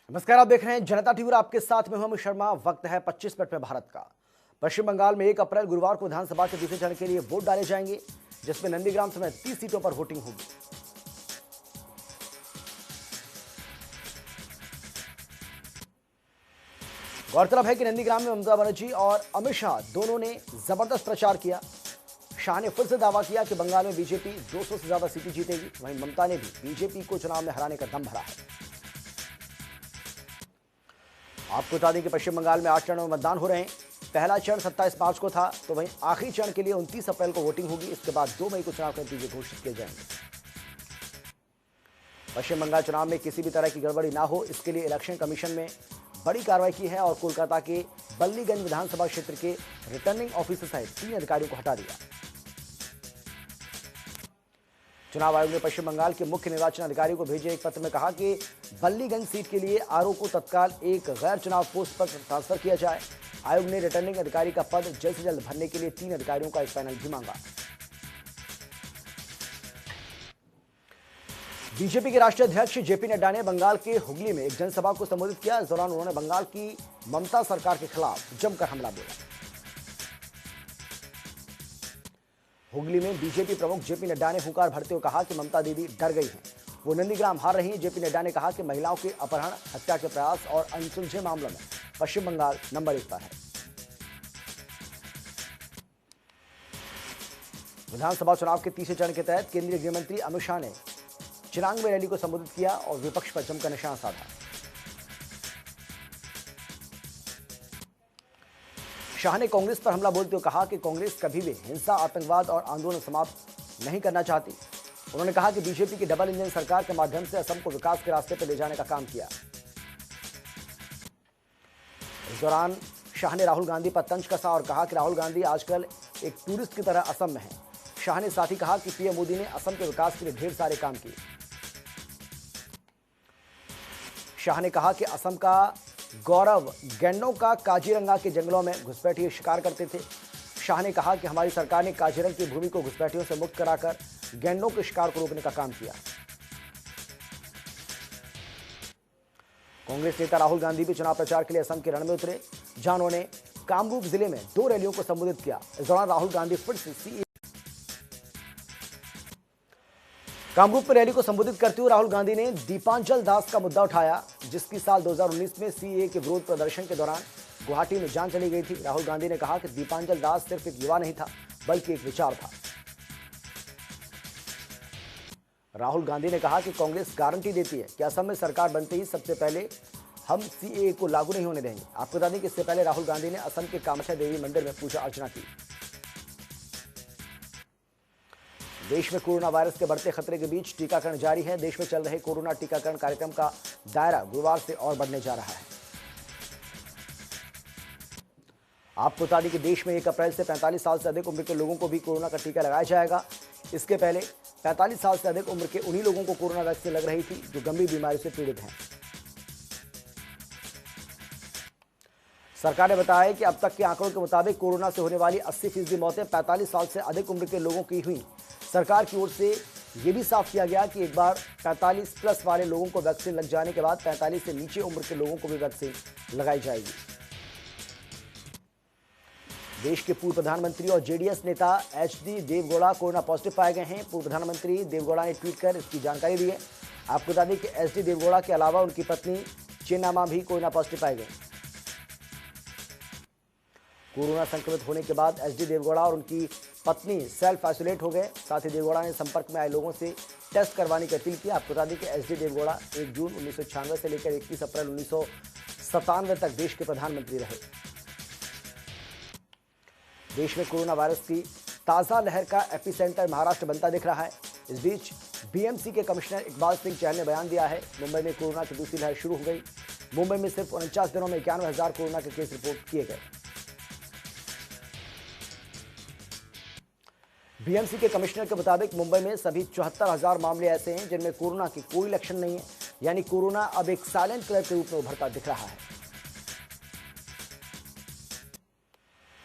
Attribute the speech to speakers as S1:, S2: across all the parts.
S1: नमस्कार, आप देख रहे हैं जनता टीवी और आपके साथ में हूं अमित शर्मा। वक्त है 25 मिनट में भारत का। पश्चिम बंगाल में 1 अप्रैल गुरुवार को विधानसभा के दूसरे चरण के लिए वोट डाले जाएंगे, जिसमें नंदीग्राम समेत 30 सीटों पर वोटिंग होगी। गौरतलब है कि नंदीग्राम में ममता बनर्जी और अमित शाह दोनों ने जबरदस्त प्रचार किया। शाह ने फिर से दावा किया कि बंगाल में बीजेपी 200 से ज्यादा सीटें जीतेगी। वहीं ममता ने भी बीजेपी को चुनाव में हराने का दम भरा है। आपको बता दें कि पश्चिम बंगाल में 8 चरणों में मतदान हो रहे हैं। पहला चरण 27 मार्च को था, तो वहीं आखिरी चरण के लिए 29 अप्रैल को वोटिंग होगी। इसके बाद 2 मई को चुनाव के नतीजे घोषित किए जाएंगे। पश्चिम बंगाल चुनाव में किसी भी तरह की गड़बड़ी ना हो, इसके लिए इलेक्शन कमीशन में बड़ी कार्रवाई की है और कोलकाता के बल्लीगंज विधानसभा क्षेत्र के रिटर्निंग ऑफिसर सहित 3 अधिकारियों को हटा दिया। चुनाव आयोग ने पश्चिम बंगाल के मुख्य निर्वाचन अधिकारी को भेजे एक पत्र में कहा कि बल्लीगंज सीट के लिए आरओ को तत्काल एक गैर चुनाव पोस्ट पर ट्रांसफर किया जाए। आयोग ने रिटर्निंग अधिकारी का पद जल्द से जल्द भरने के लिए 3 अधिकारियों का एक पैनल भी मांगा। बीजेपी के राष्ट्रीय अध्यक्ष जेपी नड्डा ने बंगाल के हुगली में एक जनसभा को संबोधित किया। इस दौरान उन्होंने बंगाल की ममता सरकार के खिलाफ जमकर हमला बोला। हुगली में बीजेपी प्रमुख जेपी नड्डा ने हुंकार भरते हुए कहा कि ममता दीदी डर गई हैं, वो नंदीग्राम हार रही हैं। जेपी नड्डा ने कहा कि महिलाओं के अपहरण, हत्या के प्रयास और अनसुलझे मामलों में पश्चिम बंगाल नंबर 1 पर है। विधानसभा चुनाव के तीसरे चरण के तहत केंद्रीय गृह मंत्री अमित शाह ने चिरांग में रैली को संबोधित किया और विपक्ष पर जमकर निशाना साधा। शाह ने कांग्रेस पर हमला बोलते हुए कहा कि कांग्रेस कभी भी हिंसा, आतंकवाद और आंदोलन समाप्त नहीं करना चाहती। उन्होंने कहा कि बीजेपी की डबल इंजन सरकार के माध्यम से असम को विकास के रास्ते पर ले जाने का काम किया। इस दौरान शाह ने राहुल गांधी पर तंज कसा और कहा कि राहुल गांधी आजकल एक टूरिस्ट की तरह असम में है। शाह ने साथ ही कहा कि पीएम मोदी ने असम के विकास के लिए ढेर सारे काम किए। शाह ने कहा कि असम का गौरव गैंडों का काजीरंगा के जंगलों में घुसपैठिए शिकार करते थे। शाह ने कहा कि हमारी सरकार ने काजीरंगा की भूमि को घुसपैठियों से मुक्त कराकर गैंडों के शिकार को रोकने का काम किया। कांग्रेस नेता राहुल गांधी भी चुनाव प्रचार के लिए असम के रण में उतरे, जहां उन्होंने कामरूप जिले में 2 रैलियों को संबोधित किया। इस दौरान राहुल गांधी फिर से कामरूप में रैली को संबोधित करते हुए राहुल गांधी ने दीपांचल दास का मुद्दा उठाया, जिसकी साल 2019 में सीएए के विरोध प्रदर्शन के दौरान गुवाहाटी में जान चली गई थी। राहुल गांधी ने कहा कि दीपांचल दास सिर्फ एक युवा नहीं था, बल्कि एक विचार था। राहुल गांधी ने कहा कि कांग्रेस गारंटी देती है कि असम में सरकार बनते ही सबसे पहले हम सीएए को लागू नहीं होने देंगे। आपको बता दें कि इससे पहले राहुल गांधी ने असम के कामाख्या देवी मंदिर में पूजा अर्चना की। देश में कोरोना वायरस के बढ़ते खतरे के बीच टीकाकरण जारी है। देश में चल रहे कोरोना टीकाकरण कार्यक्रम का दायरा गुरुवार से और बढ़ने जा रहा है। आपको बता दें कि देश में 1 अप्रैल से 45 साल से अधिक उम्र के लोगों को भी कोरोना का टीका लगाया जाएगा। इसके पहले 45 साल से अधिक उम्र के उन्हीं लोगों को कोरोना वैक्सीन लग रही थी जो गंभीर बीमारी से पीड़ित हैं। सरकार ने बताया कि अब तक के आंकड़ों के मुताबिक कोरोना से होने वाली 80% मौतें 45 साल से अधिक उम्र के लोगों की हुई। सरकार की ओर से यह भी साफ किया गया कि एक बार 45 प्लस वाले लोगों को वैक्सीन लग जाने के बाद 45 से नीचे उम्र के लोगों को भी वैक्सीन लगाई जाएगी। देश के पूर्व प्रधानमंत्री और जेडीएस नेता एचडी देवगौड़ा कोरोना पॉजिटिव पाए गए हैं। पूर्व प्रधानमंत्री देवगौड़ा ने ट्वीट कर इसकी जानकारी दी है। आपको बता दें कि एचडी देवगौड़ा के अलावा उनकी पत्नी चेन्नामा भी कोरोना पॉजिटिव पाए गए। कोरोना संक्रमित होने के बाद एचडी देवगौड़ा और उनकी पत्नी सेल्फ आइसोलेट हो गए। साथ ही देवगौड़ा ने संपर्क में आए लोगों से टेस्ट करवाने की अपील की। आपको बता दें कि एचडी देवगौड़ा 1 जून 1996 से लेकर 21 अप्रैल 1997 तक देश के प्रधानमंत्री रहे। देश में कोरोना वायरस की ताजा लहर का एपिसेंटर महाराष्ट्र बनता दिख रहा है। इस बीच बीएमसी के कमिश्नर इकबाल सिंह चहल ने बयान दिया है, मुंबई में कोरोना की दूसरी लहर शुरू हो गई। मुंबई में सिर्फ 49 दिनों में 91,000 कोरोना के केस रिपोर्ट किए गए। बीएमसी के कमिश्नर के मुताबिक मुंबई में सभी 74,000 मामले ऐसे हैं जिनमें कोरोना के कोई लक्षण नहीं है, यानी कोरोना अब एक साइलेंट किलर के रूप में उभरता दिख रहा है।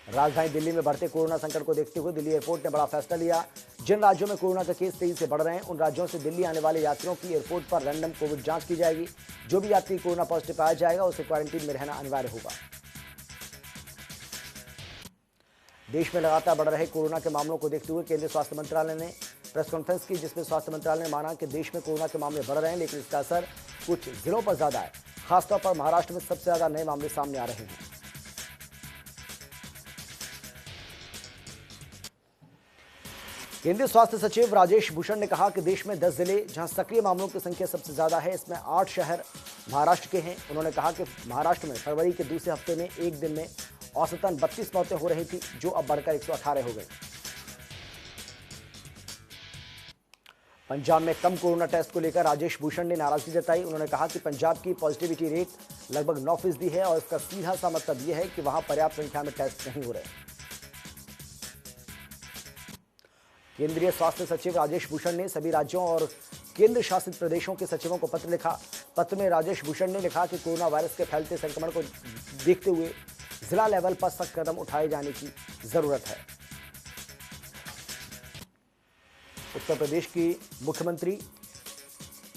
S1: राजधानी दिल्ली में बढ़ते कोरोना संकट को देखते हुए दिल्ली एयरपोर्ट ने बड़ा फैसला लिया। जिन राज्यों में कोरोना के केस तेजी से बढ़ रहे हैं उन राज्यों से दिल्ली आने वाले यात्रियों की एयरपोर्ट पर रैंडम कोविड जांच की जाएगी। जो भी यात्री कोरोना पॉजिटिव पाया जाएगा उसे क्वारंटीन में रहना अनिवार्य होगा। देश में लगातार बढ़ रहे कोरोना के मामलों को देखते हुए केंद्रीय स्वास्थ्य मंत्रालय ने प्रेस कॉन्फ्रेंस की, जिसमें स्वास्थ्य मंत्रालय ने माना कि देश में कोरोना के मामले बढ़ रहे हैं, लेकिन इसका असर कुछ जिलों पर ज्यादा है। खासतौर पर महाराष्ट्र में सबसे ज्यादा नए मामले सामने आ रहे हैं। केंद्रीय स्वास्थ्य सचिव राजेश भूषण ने कहा कि देश में 10 जिले जहां सक्रिय मामलों की संख्या सबसे ज्यादा है, इसमें 8 शहर महाराष्ट्र के हैं। उन्होंने कहा कि महाराष्ट्र में फरवरी के दूसरे हफ्ते में एक दिन में औसतन 32 मौतें हो रही थी, जो अब बढ़कर 118 हो गई। पंजाब में कम कोरोना टेस्ट को लेकर राजेश भूषण ने नाराजगी जताई। उन्होंने कहा कि पंजाब की पॉजिटिविटी रेट लगभग 9% है और इसका सीधा सा मतलब यह है कि वहां पर्याप्त संख्या में टेस्ट नहीं हो रहे। केंद्रीय स्वास्थ्य सचिव राजेश भूषण ने सभी राज्यों और केंद्र शासित प्रदेशों के सचिवों को पत्र लिखा। पत्र में राजेश भूषण ने लिखा कि कोरोना वायरस के फैलते संक्रमण को देखते हुए जिला लेवल पर सख्त कदम उठाए जाने की जरूरत है। उत्तर प्रदेश की मुख्यमंत्री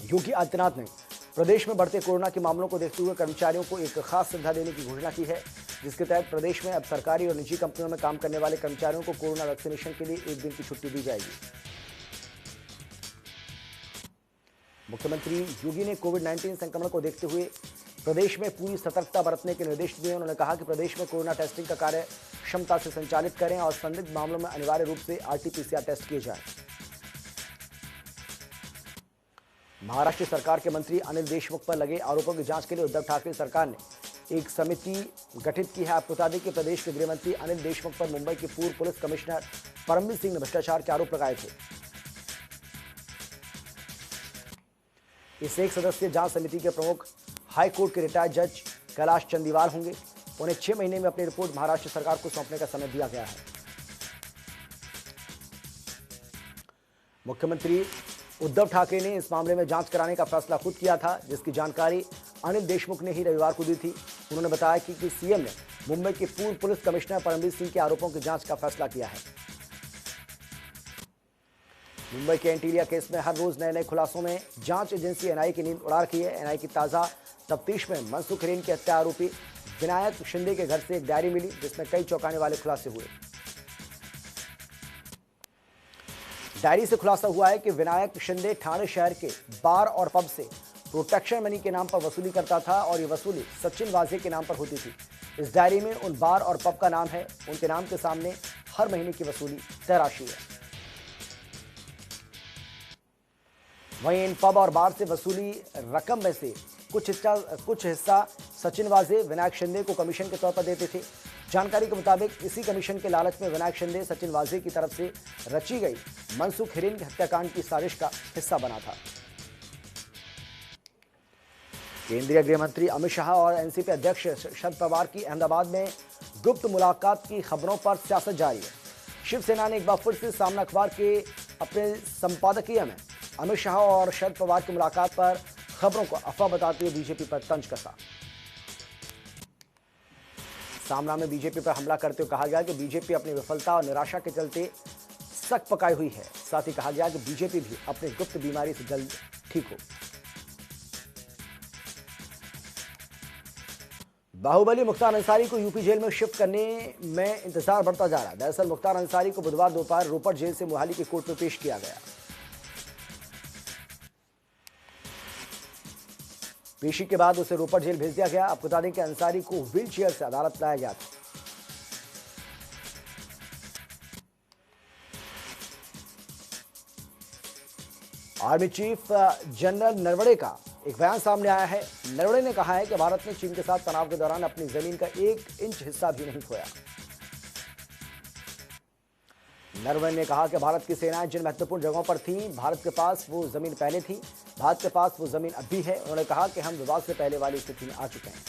S1: योगी आदित्यनाथ ने प्रदेश में बढ़ते कोरोना के मामलों को देखते हुए कर्मचारियों को एक खास सुविधा देने की घोषणा की है, जिसके तहत प्रदेश में अब सरकारी और निजी कंपनियों में काम करने वाले कर्मचारियों को कोरोना वैक्सीनेशन के लिए एक दिन की छुट्टी दी जाएगी। मुख्यमंत्री योगी ने कोविड-19 संक्रमण को देखते हुए प्रदेश में पूरी सतर्कता बरतने के निर्देश दिए। उन्होंने कहा कि प्रदेश में कोरोना टेस्टिंग का कार्य क्षमता से संचालित करें और संदिग्ध मामलों में अनिवार्य रूप से RT-PCR टेस्ट किए जाएं। महाराष्ट्र सरकार के मंत्री अनिल देशमुख पर लगे आरोपों की जांच के लिए उद्धव ठाकरे सरकार ने एक समिति गठित की है। आपको बता दें कि प्रदेश के गृह मंत्री अनिल देशमुख पर मुंबई के पूर्व पुलिस कमिश्नर परमवीर सिंह ने भ्रष्टाचार के आरोप लगाए थे। इस एक सदस्यीय जांच समिति के प्रमुख हाई कोर्ट के रिटायर्ड जज कैलाश चंदीवाल होंगे। उन्हें 6 महीने में अपनी रिपोर्ट महाराष्ट्र सरकार को सौंपने का समय दिया गया है। मुख्यमंत्री उद्धव ठाकरे ने इस मामले में जांच कराने का फैसला खुद किया था, जिसकी जानकारी अनिल देशमुख ने ही रविवार को दी थी। उन्होंने बताया कि सीएम ने मुंबई के पूर्व पुलिस कमिश्नर परमवीर सिंह के आरोपों की जांच का फैसला किया है। मुंबई के एंटीलिया केस में हर रोज नए नए खुलासों में जांच एजेंसी एनआईए की नींद उड़ा रखी है। एनआईए की ताजा तफ्तीश में मनसुख हिरेन के हत्या आरोपी विनायक शिंदे के घर से एक डायरी मिली, जिसमें कई चौंकाने वाले खुलासे हुए। डायरी से खुलासा हुआ है कि विनायक शिंदे ठाणे शहर के बार और पब से प्रोटेक्शन मनी के नाम पर वसूली करता था और ये वसूली सचिन वाजे के नाम पर होती थी। इस डायरी में उन बार और पब का नाम है। उनके नाम के सामने हर महीने की वसूली तय राशि है। वहीं इन पब और बार से वसूली रकम में से कुछ हिस्सा सचिन वाजे विनायक शिंदे को कमीशन के तौर पर देते थे। जानकारी के मुताबिक इसी कमीशन के लालच में विनायक शिंदे सचिन वाजे की तरफ से रची गई मनसुख हिरेन हत्याकांड की साजिश का हिस्सा बना था। केंद्रीय गृह मंत्री अमित शाह और एनसीपी अध्यक्ष शरद पवार की अहमदाबाद में गुप्त मुलाकात की खबरों पर सियासत जारी है। शिवसेना ने एक बार फिर से सामना अखबार के अपने संपादकीय में अमित शाह और शरद पवार की मुलाकात पर खबरों को अफवाह बताते हुए बीजेपी पर तंज कसा। सामना में बीजेपी पर हमला करते हुए कहा गया कि बीजेपी अपनी विफलता और निराशा के चलते सक पकाई हुई है। साथ ही कहा गया कि बीजेपी भी अपनी गुप्त बीमारी से जल्द ठीक हो। बाहुबली मुख्तार अंसारी को यूपी जेल में शिफ्ट करने में इंतजार बढ़ता जा रहा है। दरअसल मुख्तार अंसारी को बुधवार दोपहर रोपड़ जेल से मोहाली की कोर्ट में पेश किया गया। पेशी के बाद उसे रोपड़ जेल भेज दिया गया। आपको बता दें कि अंसारी को व्हील चेयर से अदालत लाया गया था। आर्मी चीफ जनरल नरवणे का एक बयान सामने आया है। नरवणे ने कहा है कि भारत ने चीन के साथ तनाव के दौरान अपनी जमीन का 1 इंच हिस्सा भी नहीं खोया। नरवणे ने कहा कि भारत की सेनाएं जिन महत्वपूर्ण जगहों पर थीं, भारत के पास वो जमीन पहले थी, भारत के पास वो जमीन अब भी है। उन्होंने कहा कि हम विवाद से पहले वाली स्थिति में आ चुके हैं।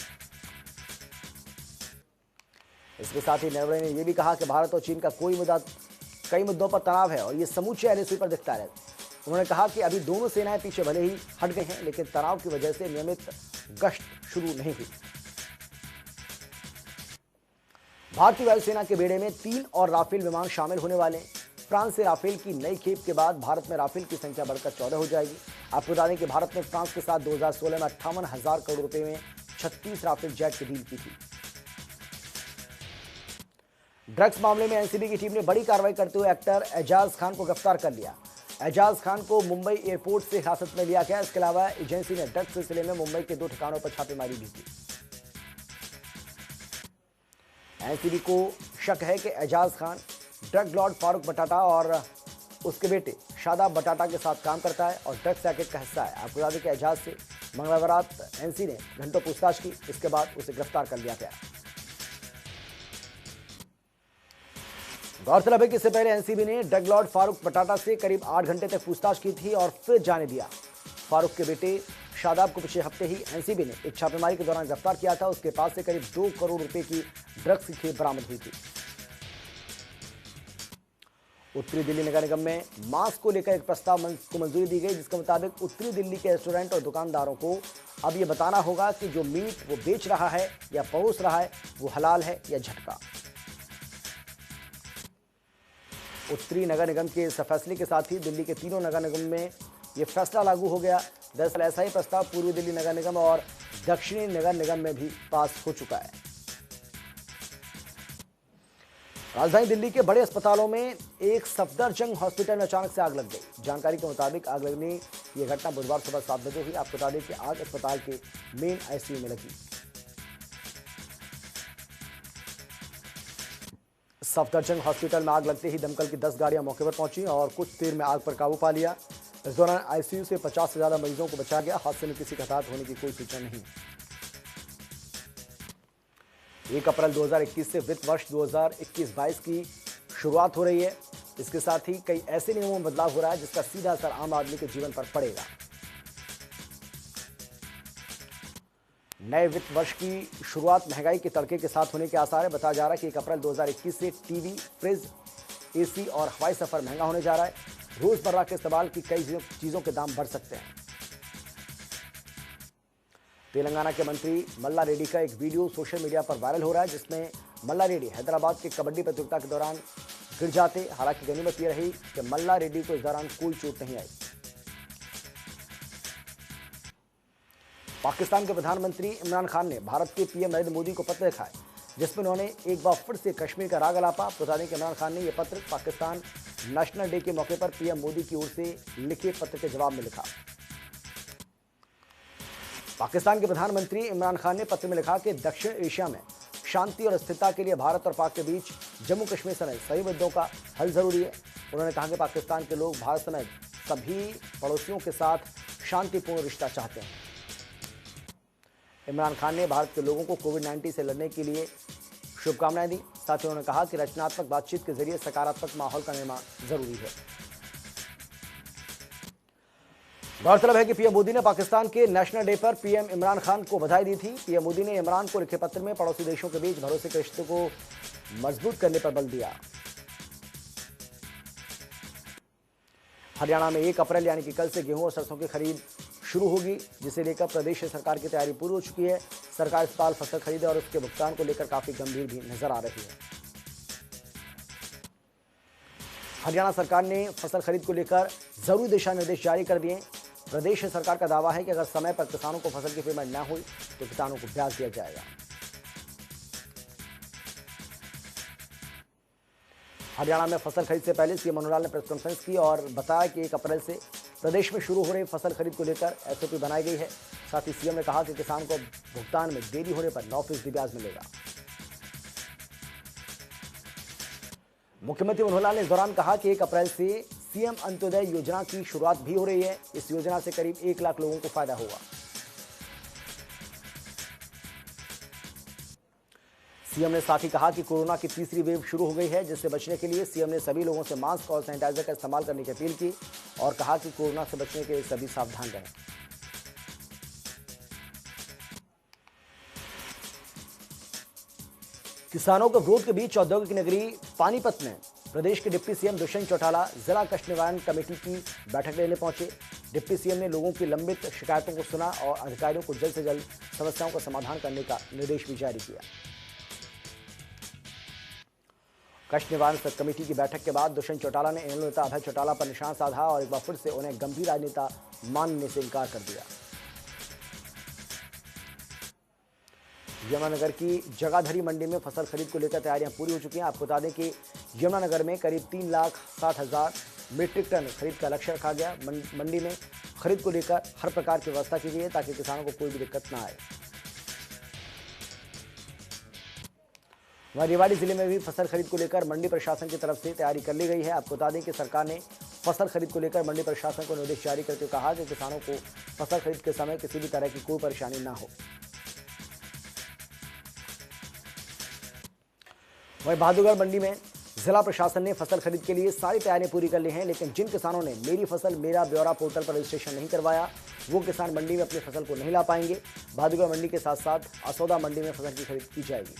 S1: इसके साथ ही नरवणे ने यह भी कहा कि भारत और चीन का कई मुद्दों पर तनाव है और ये समूचे एलएसी पर दिखता है। उन्होंने कहा कि अभी दोनों सेनाएं पीछे भले ही हट गए हैं, लेकिन तनाव की वजह से नियमित गश्त शुरू नहीं हुई। भारतीय वायुसेना के बेड़े में 3 और राफेल विमान शामिल होने वाले। फ्रांस से राफेल की नई खेप के बाद भारत में राफेल की संख्या बढ़कर 14 हो जाएगी। आपको बता दें कि भारत ने फ्रांस के साथ 2016 में 58,000 करोड़ रुपए में 36 राफेल जेट की डील की थी। ड्रग्स मामले में एनसीबी की टीम ने बड़ी कार्रवाई करते हुए एक्टर एजाज खान को गिरफ्तार कर लिया। एजाज खान को मुंबई एयरपोर्ट से हिरासत में लिया गया। इसके अलावा एजेंसी ने ड्रग्स सिलसिले में मुंबई के 2 ठिकानों पर छापेमारी भी की। एनसीबी को शक है कि एजाज खान ड्रग लॉर्ड फारूक बटाटा और उसके बेटे शादाब बटाटा के साथ काम करता है और ड्रग्स रैकेट का हिस्सा है। आपको बता दें कि एजाज से मंगलवार रात एनसी ने घंटों पूछताछ की। इसके बाद उसे गिरफ्तार कर लिया गया। गौरतलब है कि इससे पहले एनसीबी ने ड्रग लॉर्ड फारूक बटाटा से करीब 8 घंटे तक पूछताछ की थी और फिर जाने दिया। फारूक के बेटे शादाब को पिछले हफ्ते ही एनसीबी ने एक छापेमारी के दौरान गिरफ्तार किया था। उसके पास से करीब 2 करोड़ रुपए की ड्रग्स की खेप बरामद हुई थी। उत्तरी दिल्ली नगर निगम में मास्क को लेकर एक प्रस्ताव को मंजूरी दी गई, जिसके मुताबिक उत्तरी दिल्ली के रेस्टोरेंट और दुकानदारों को अब यह बताना होगा कि जो मीट वो बेच रहा है या परोस रहा है वो हलाल है या झटका। उत्तरी नगर निगम के इस फैसले के साथ ही दिल्ली के तीनों नगर निगम में यह फैसला लागू हो गया। दरअसल ऐसा ही प्रस्ताव पूर्वी दिल्ली नगर निगम और दक्षिणी नगर निगम में भी पास हो चुका है। राजधानी दिल्ली के बड़े अस्पतालों में एक सफदरजंग हॉस्पिटल में अचानक से आग लग गई। जानकारी के मुताबिक आग लगने की यह घटना बुधवार सुबह 7 बजे हुई। आपको बता दें कि आग अस्पताल के मेन आईसीयू में लगी। सफदरजंग हॉस्पिटल में आग लगते ही दमकल की 10 गाड़ियां मौके पर पहुंची और कुछ देर में आग पर काबू पा लिया। इस दौरान आईसीयू से 50 से ज्यादा मरीजों को बचाया गया। हादसे में किसी के हताहत होने की कोई सूचना नहीं। 1 अप्रैल 2021 से वित्त वर्ष 2021-22 की शुरुआत हो रही है। इसके साथ ही कई ऐसे नियमों में बदलाव हो रहा है जिसका सीधा असर आम आदमी के जीवन पर पड़ेगा। नए वित्त वर्ष की शुरुआत महंगाई के तड़के के साथ होने के आसार है। बताया जा रहा है कि 1 अप्रैल 2021 से टीवी, फ्रिज, एसी और हवाई सफर महंगा होने जा रहा है। रोजमर्रा के इस्तेमाल की कई चीजों के दाम बढ़ सकते हैं। तेलंगाना के मंत्री मल्ला रेड्डी का एक वीडियो सोशल मीडिया पर वायरल हो रहा है, जिसमें मल्ला रेड्डी हैदराबाद के कबड्डी प्रतियोगिता के दौरान गिर जाते। हालांकि गनीमत यह रही कि मल्ला रेड्डी को इस दौरान कोई चोट नहीं आई। पाकिस्तान के प्रधानमंत्री इमरान खान ने भारत के पीएम नरेंद्र मोदी को पत्र लिखा है, जिसमें उन्होंने एक बार फिर से कश्मीर का राग अलापा। बता दें कि इमरान खान ने यह पत्र पाकिस्तान नेशनल डे के मौके पर पीएम मोदी की ओर से लिखे पत्र के जवाब में लिखा। पाकिस्तान के प्रधानमंत्री इमरान खान ने पत्र में लिखा कि दक्षिण एशिया में शांति और स्थिरता के लिए भारत और पाक के बीच जम्मू कश्मीर समेत सभी मुद्दों का हल जरूरी है। उन्होंने कहा कि पाकिस्तान के लोग भारत समेत सभी पड़ोसियों के साथ शांतिपूर्ण रिश्ता चाहते हैं। इमरान खान ने भारत के लोगों को कोविड-19 से लड़ने के लिए शुभकामनाएं दी। साथ ही उन्होंने कहा कि रचनात्मक बातचीत के जरिए सकारात्मक माहौल का निर्माण जरूरी है। गौरतलब है कि पीएम मोदी ने पाकिस्तान के नेशनल डे पर पीएम इमरान खान को बधाई दी थी। पीएम मोदी ने इमरान को लिखे पत्र में पड़ोसी देशों के बीच भरोसे के रिश्ते को मजबूत करने पर बल दिया। हरियाणा में 1 अप्रैल यानी कि कल से गेहूं और सरसों की खरीद शुरू होगी, जिसे लेकर प्रदेश सरकार की तैयारी पूरी हो चुकी है। सरकार इस साल फसल खरीदे और उसके भुगतान को लेकर काफी गंभीर भी नजर आ रही है। हरियाणा सरकार ने फसल खरीद को लेकर जरूरी दिशा निर्देश जारी कर दिए। प्रदेश सरकार का दावा है कि अगर समय पर किसानों को फसल की पेमेंट न हुई तो किसानों को ब्याज दिया जाएगा। हरियाणा में फसल खरीद से पहले सीएम मनोहर लाल ने प्रेस कॉन्फ्रेंस की और बताया कि 1 अप्रैल से प्रदेश में शुरू हो रही फसल खरीद को लेकर एसओपी बनाई गई है। साथ ही सीएम ने कहा कि किसान को भुगतान में देरी होने पर 9% ब्याज मिलेगा। मुख्यमंत्री मनोहर लाल ने इस दौरान कहा कि 1 अप्रैल से सीएम अंत्योदय योजना की शुरुआत भी हो रही है। इस योजना से करीब 1 लाख लोगों को फायदा होगा। सीएम ने साथ ही कहा कि कोरोना की तीसरी वेव शुरू हो गई है, जिससे बचने के लिए सीएम ने सभी लोगों से मास्क और सैनिटाइजर का इस्तेमाल करने की अपील की और कहा कि कोरोना से बचने के लिए सभी सावधान रहें। किसानों के विरोध के बीच औद्योगिक नगरी पानीपत में प्रदेश के डिप्टी सीएम दुष्यंत चौटाला जिला कष्ट निवारण कमेटी की बैठक लेने पहुंचे। डिप्टी सीएम ने लोगों की लंबित शिकायतों को सुना और अधिकारियों को जल्द से जल्द समस्याओं का समाधान करने का निर्देश भी जारी किया। कष्ट निवारण कमेटी की बैठक के बाद दुष्यंत चौटाला ने इनेलो नेता अभय चौटाला पर निशान साधा और एक बार फिर से उन्हें गंभीर राजनेता मानने से इनकार कर दिया। यमुनानगर की जगाधरी मंडी में फसल खरीद को लेकर तैयारियां पूरी हो चुकी हैं। आपको बता दें कि यमुनानगर में करीब 3,60,000 मीट्रिक टन खरीद का लक्ष्य रखा गया। मंडी में खरीद को लेकर हर प्रकार की व्यवस्था की गई है ताकि किसानों को कोई भी दिक्कत ना आए। वहीं रेवाड़ी जिले में भी फसल खरीद को लेकर मंडी प्रशासन की तरफ से तैयारी कर ली गई है। आपको बता दें कि सरकार ने फसल खरीद को लेकर मंडी प्रशासन को निर्देश जारी करते हुए कहा कि किसानों को फसल खरीद के समय किसी भी तरह की कोई परेशानी ना हो। वहीं बहादुरगढ़ मंडी में जिला प्रशासन ने फसल खरीद के लिए सारी तैयारियां पूरी कर ली हैं, लेकिन जिन किसानों ने मेरी फसल मेरा ब्यौरा पोर्टल पर रजिस्ट्रेशन नहीं करवाया वो किसान मंडी में अपनी फसल को नहीं ला पाएंगे। बहादुरगढ़ मंडी के साथ साथ असौदा मंडी में फसल की खरीद की जाएगी।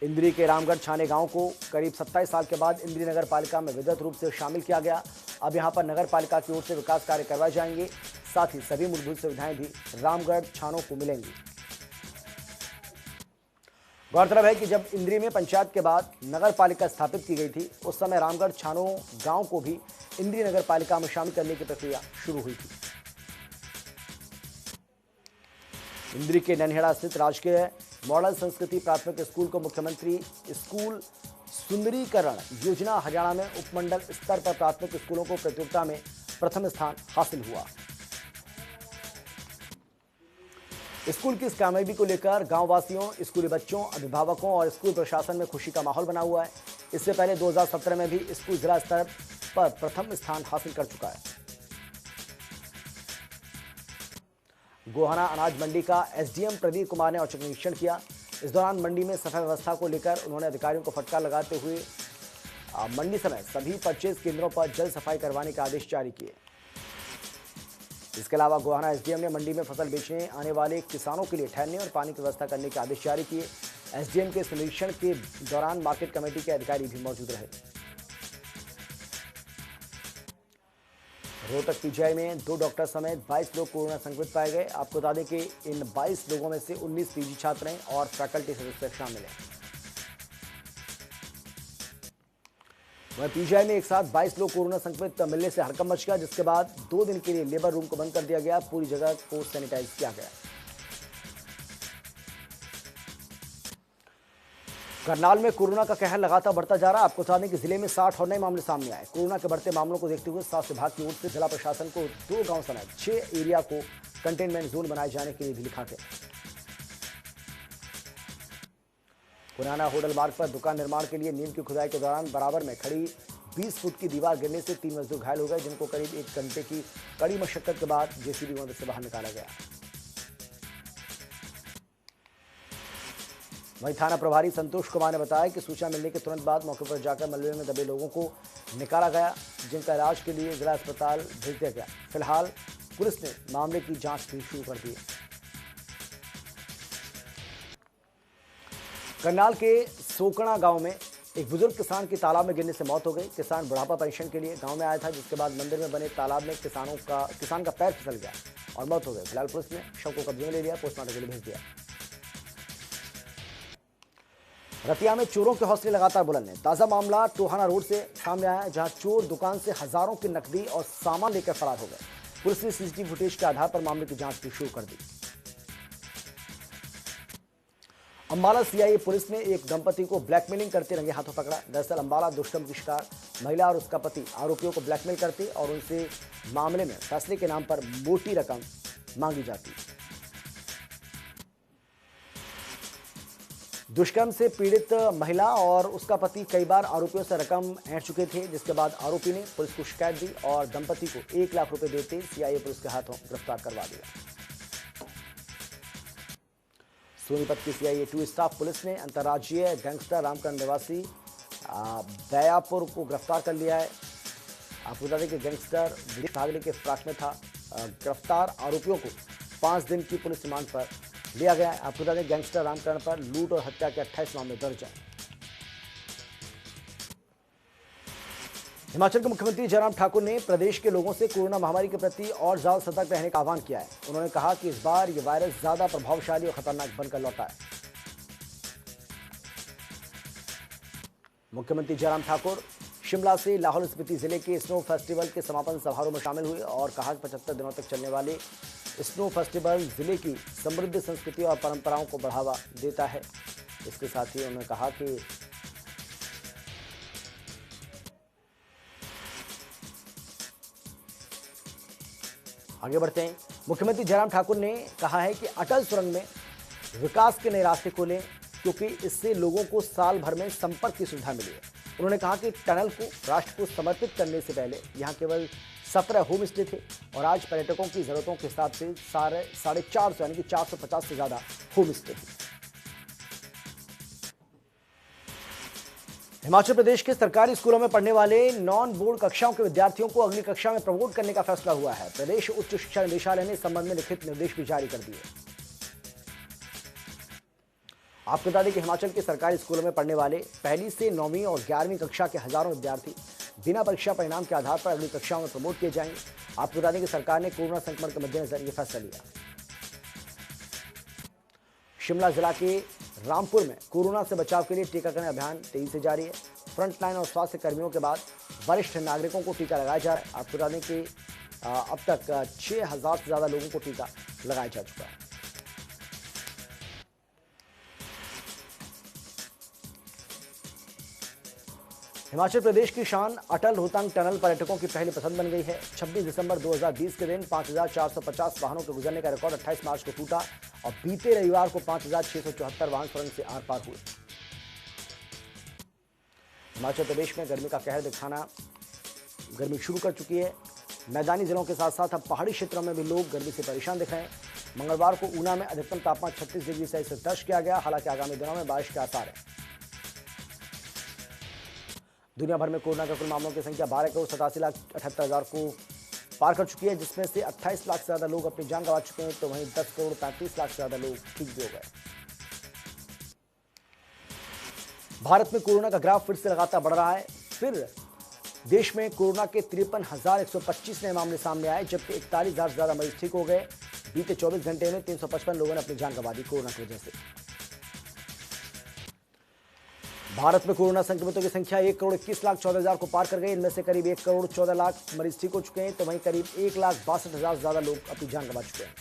S1: इंद्री के रामगढ़ छाने गांव को करीब 27 साल के बाद इंद्री नगर पालिका में विधिवत रूप से शामिल किया गया। अब यहां पर नगर पालिका की ओर से विकास कार्य करवाए जाएंगे, साथ ही सभी मूलभूत सुविधाएं भी रामगढ़ छानों को मिलेंगी। गौरतलब है कि जब इंद्री में पंचायत के बाद नगर पालिका स्थापित की गई थी उस समय रामगढ़ छानों गांव को भी इंद्री नगर पालिका में शामिल करने की प्रक्रिया शुरू हुई थी। इंद्री के नन्हेड़ा स्थित राजकीय मॉडल संस्कृति प्राथमिक स्कूल को मुख्यमंत्री स्कूल सुंदरीकरण योजना हरियाणा में उपमंडल स्तर पर प्राथमिक स्कूलों को प्रतियोगिता में प्रथम स्थान हासिल हुआ। स्कूल की इस कामयाबी को लेकर गांव वासियों, स्कूली बच्चों, अभिभावकों और स्कूल प्रशासन में खुशी का माहौल बना हुआ है। इससे पहले 2017 में भी स्कूल जिला स्तर पर प्रथम स्थान हासिल कर चुका है। गोहाना अनाज मंडी का एसडीएम प्रदीप कुमार ने औचक निरीक्षण किया। इस दौरान मंडी में सफाई व्यवस्था को लेकर उन्होंने अधिकारियों को फटकार लगाते हुए मंडी समेत सभी परचेज केंद्रों पर जल्द सफाई करवाने के आदेश जारी किए। इसके अलावा गोहाना एसडीएम ने मंडी में फसल बेचने आने वाले किसानों के लिए ठहरने और पानी की व्यवस्था करने के आदेश जारी किए। एसडीएम के इस निरीक्षण के दौरान मार्केट कमेटी के अधिकारी भी मौजूद रहे। रोहतक पीजीआई में 2 डॉक्टर समेत 22 लोग कोरोना संक्रमित पाए गए। आपको बता दें कि इन 22 लोगों में से 19 पीजी छात्र हैं और फैकल्टी सदस्य शामिल हैं। वहीं पीजीआई में एक साथ 22 लोग कोरोना संक्रमित मिलने से हड़कंप मच गया, जिसके बाद 2 दिन के लिए लेबर रूम को बंद कर दिया गया। पूरी जगह को सैनिटाइज किया गया। करनाल में कोरोना का कहर लगातार बढ़ता जा रहा है। आपको बता दें कि जिले में 60 और नए मामले सामने आए। कोरोना के बढ़ते मामलों को देखते हुए स्वास्थ्य विभाग की ओर से जिला प्रशासन को 2 गांव समेत 6 एरिया को कंटेनमेंट जोन बनाए जाने के लिए भी लिखा गया। पुराना होडल मार्ग पर दुकान निर्माण के लिए नींव की खुदाई के दौरान बराबर में खड़ी 20 फुट की दीवार गिरने से 3 मजदूर घायल हो गए, जिनको करीब 1 घंटे की कड़ी मशक्कत के बाद जेसीबी की मदद से बाहर निकाला गया। वहीं थाना प्रभारी संतोष कुमार ने बताया कि सूचना मिलने के तुरंत बाद मौके पर जाकर मलबे में दबे लोगों को निकाला गया, जिनका इलाज के लिए जिला अस्पताल भेज दिया गया। फिलहाल पुलिस ने मामले की जांच भी शुरू कर दी है। करनाल के सोकड़ा गांव में एक बुजुर्ग किसान की तालाब में गिरने से मौत हो गई। किसान बुढ़ापा पेंशन के लिए गांव में आया था, जिसके बाद मंदिर में बने तालाब में किसान का पैर फिसल गया और मौत हो गई। फिलहाल पुलिस ने शव को कब्जे में ले लिया, पोस्टमार्टम के लिए भेज दिया। रतिया में चोरों के हौसले लगातार बुलंद हैं। ताजा मामला टोहाना रोड से सामने आया, जहां चोर दुकान से हजारों की नकदी और सामान लेकर फरार हो गए। पुलिस ने सीसीटीवी फुटेज के आधार पर मामले की जांच भी शुरू कर दी। अंबाला सीआईए पुलिस ने एक दंपति को ब्लैकमेलिंग करते रंगे हाथों पकड़ा। दरअसल अंबाला दुष्कर्म की शिकार महिला और उसका पति आरोपियों को ब्लैकमेल करते और उनसे मामले में फैसले के नाम पर मोटी रकम मांगी जाती। दुष्कर्म से पीड़ित महिला और उसका पति कई बार आरोपियों से रकम ऐंठ चुके थे, जिसके बाद आरोपी ने पुलिस को शिकायत दी और दंपति को 1 लाख रुपए देते सीआईए पुलिस के हाथों गिरफ्तार करवा दिया। सोनीपत की सीआईए 2 स्टाफ पुलिस ने अंतर्राज्यीय गैंगस्टर रामकरण निवासी दयापुर को गिरफ्तार कर लिया है। आपको बता दें कि गैंगस्टर विदेश भागने के फिराक में था। गिरफ्तार आरोपियों को 5 दिन की पुलिस रिमांड पर लिया गया है। आपको बता दें गैंगस्टर रामकरण पर लूट और हत्या के 28 मामले दर्ज हैं। हिमाचल के मुख्यमंत्री जयराम ठाकुर ने प्रदेश के लोगों से कोरोना महामारी के प्रति और ज्यादा सतर्क रहने का आह्वान किया है। उन्होंने कहा कि इस बार यह वायरस ज्यादा प्रभावशाली और खतरनाक बनकर लौटा है। मुख्यमंत्री जयराम ठाकुर शिमला से लाहौल स्पीति जिले के स्नो फेस्टिवल के समापन समारोह में शामिल हुए और कहा कि 75 दिनों तक चलने वाले स्नो फेस्टिवल जिले की समृद्ध संस्कृति और परंपराओं को बढ़ावा देता है। इसके साथ ही उन्होंने कहा कि आगे बढ़ते हैं। मुख्यमंत्री जयराम ठाकुर ने कहा है कि अटल सुरंग में विकास के नए रास्ते खोलें, क्योंकि इससे लोगों को साल भर में संपर्क की सुविधा मिली है। उन्होंने कहा कि टनल को राष्ट्र को समर्पित करने से पहले यहां केवल 17 होम स्टे थे और आज पर्यटकों की जरूरतों के हिसाब से 450 यानी कि 450 से ज्यादा होम स्टे थे। हिमाचल प्रदेश के सरकारी स्कूलों में पढ़ने वाले नॉन बोर्ड कक्षाओं के विद्यार्थियों को अगली कक्षा में प्रमोट करने का फैसला हुआ है। प्रदेश उच्च शिक्षा निदेशालय ने इस संबंध में लिखित निर्देश भी जारी कर दिए। आपको बता दें कि हिमाचल के सरकारी स्कूलों में पढ़ने वाले पहली से 9वीं और 11वीं कक्षा के हजारों विद्यार्थी बिना परीक्षा परिणाम के आधार पर अगली कक्षाओं में प्रमोट किए जाएंगे। आपको बता दें कि सरकार ने कोरोना संक्रमण के मद्देनजर यह फैसला लिया। शिमला जिला के रामपुर में कोरोना से बचाव के लिए टीकाकरण अभियान तेजी से जारी है। फ्रंटलाइन और स्वास्थ्य कर्मियों के बाद वरिष्ठ नागरिकों को टीका लगाया जा रहा है। आपको बता दें कि अब तक 6000 से ज्यादा लोगों को टीका लगाया जा चुका है। हिमाचल प्रदेश की शान अटल रोहतांग टनल पर्यटकों की पहली पसंद बन गई है। 26 दिसंबर 2020 के दिन 5450 वाहनों के गुजरने का रिकॉर्ड 28 मार्च को टूटा और बीते रविवार को 5674 वाहन सुरंग से आर पार हुए। हिमाचल प्रदेश में गर्मी का कहर दिखाना गर्मी शुरू कर चुकी है। मैदानी जिलों के साथ साथ अब पहाड़ी क्षेत्रों में भी लोग गर्मी से परेशान दिख रहे हैं। मंगलवार को ऊना में अधिकतम तापमान 36 डिग्री सेल्सियस दर्ज किया गया। हालांकि आगामी दिनों में बारिश के आसार है। दुनिया भर में कोरोना के कुल मामलों की संख्या 12,87,78,000 को पार कर चुकी है, जिसमें से 28 लाख से ज्यादा लोग अपनी जान गंवा चुके हैं, तो वहीं 10,35 लाख से ज्यादा लोग ठीक भी हो गए। भारत में कोरोना का ग्राफ फिर से लगातार बढ़ रहा है। फिर देश में कोरोना के 53,125 नए मामले सामने आए, जबकि 41,000 से ज्यादा मरीज ठीक हो गए। बीते 24 घंटे में 355 लोगों ने अपनी जान गंवा दी कोरोना की वजह से। भारत में कोरोना संक्रमितों की संख्या 1,21,14,000 को पार कर गई। इनमें से करीब 1,14,00,000 मरीज ठीक हो चुके हैं, तो वहीं करीब 1,62,000 से ज्यादा लोग अपनी जान गंवा चुके हैं।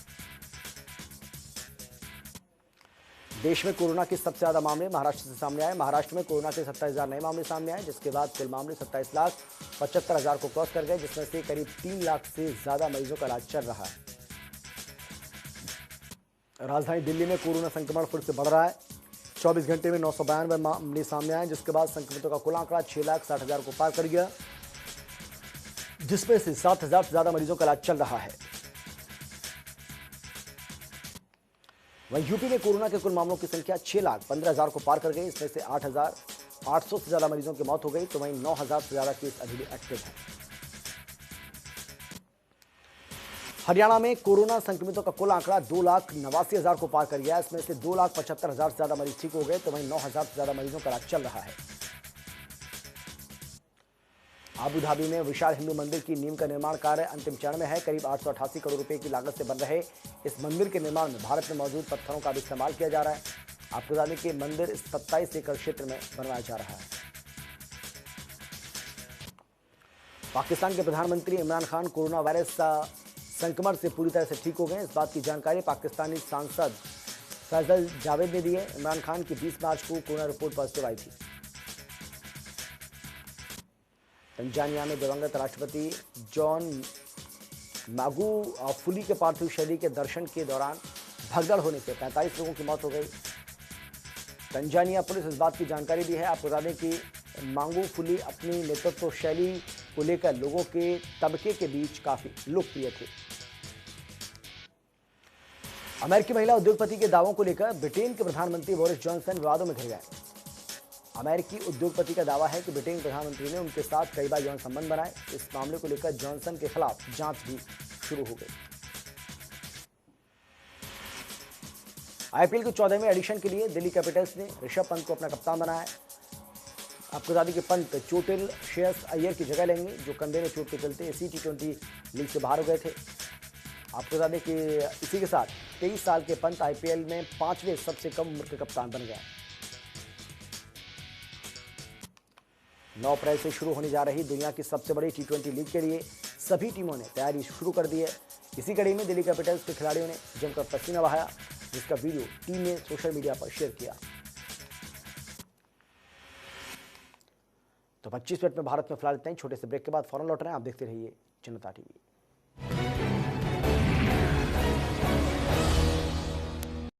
S1: देश में कोरोना के सबसे ज्यादा मामले महाराष्ट्र से सामने आए। महाराष्ट्र में कोरोना के 27,000 नए मामले सामने आए, जिसके बाद कुल मामले 27,75,000 को क्रॉस कर गए, जिसमें से करीब 3 लाख से ज्यादा मरीजों का इलाज चल रहा है। राजधानी दिल्ली में कोरोना संक्रमण फिर से बढ़ रहा है। 24 घंटे में 992 मामले सामने आए, जिसके बाद संक्रमितों का कुल आंकड़ा 6,60,000 को पार कर गया, जिसमें से 7,000 से ज्यादा मरीजों का इलाज चल रहा है। वहीं यूपी में कोरोना के कुल मामलों की संख्या 6,15,000 को पार कर गई। इसमें से 8,800 से ज्यादा मरीजों की मौत हो गई, तो वहीं 9,000 से ज्यादा केस अभी भी एक्टिव हैं। हरियाणा में कोरोना संक्रमितों का कुल आंकड़ा 2,89,000 को पार कर गया। इसमें से 2,75,000 से ज्यादा मरीज ठीक हो गए, तो वहीं 9,000 से ज्यादा मरीजों का इलाज चल रहा है। आबू धाबी में विशाल हिंदू मंदिर की नींव का निर्माण कार्य अंतिम चरण में है। करीब 888 करोड़ रुपए की लागत से बन रहे इस मंदिर के निर्माण में भारत में मौजूद पत्थरों का भी इस्तेमाल किया जा रहा है। आपको बता दें कि मंदिर इस 27 एकड़ क्षेत्र में बनवाया जा रहा है। पाकिस्तान के प्रधानमंत्री इमरान खान कोरोना वायरस संक्रमण से पूरी तरह से ठीक हो गए। इस बात की जानकारी पाकिस्तानी सांसद फैजल जावेद ने दी है। इमरान खान की 20 मार्च को कोरोना रिपोर्ट पॉजिटिव आई थी। तंजानिया में दिवंगत राष्ट्रपति जॉन मागुफुली के पार्थिव शरीर के दर्शन के दौरान भगदड़ होने से 45 लोगों की मौत हो गई। तंजानिया पुलिस इस बात की जानकारी दी है। आपको बता दें कि मागुफुली अपनी नेतृत्व शैली को लेकर लोगों के तबके के बीच काफी लोकप्रिय थे। अमेरिकी महिला उद्योगपति के दावों को लेकर ब्रिटेन के प्रधानमंत्री बोरिस जॉनसन विवादों में घिर गए। अमेरिकी उद्योगपति का दावा है कि ब्रिटेन के प्रधानमंत्री ने उनके साथ कई बार यौन संबंध बनाए। इस मामले को लेकर जॉनसन के खिलाफ जांच भी शुरू हो गई। आईपीएल के 14वें एडिशन के लिए दिल्ली कैपिटल्स ने ऋषभ पंत को अपना कप्तान बनाया है। आपको बता दें कि पंत चोटिल श्रेयस अय्यर की जगह लेंगे, जो कंधे में चोट के चलते इसी T20 लीग से बाहर हो गए थे। आपको बता दें कि इसी के साथ 23 साल के पंत आईपीएल में 5वें सबसे कम उम्र के कप्तान बन गए। 9 अप्रैल से शुरू होने जा रही दुनिया की सबसे बड़ी T20 लीग के लिए सभी टीमों ने तैयारी शुरू कर दी है। इसी कड़ी में दिल्ली कैपिटल्स के खिलाड़ियों ने जमकर पसीना बहाया, जिसका वीडियो टीम ने सोशल मीडिया पर शेयर किया। तो 25 मिनट में भारत में फिलहाल इतना ही। छोटे से ब्रेक के बाद फौरन लौट रहे हैं, आप देखते रहिए जनता टीवी।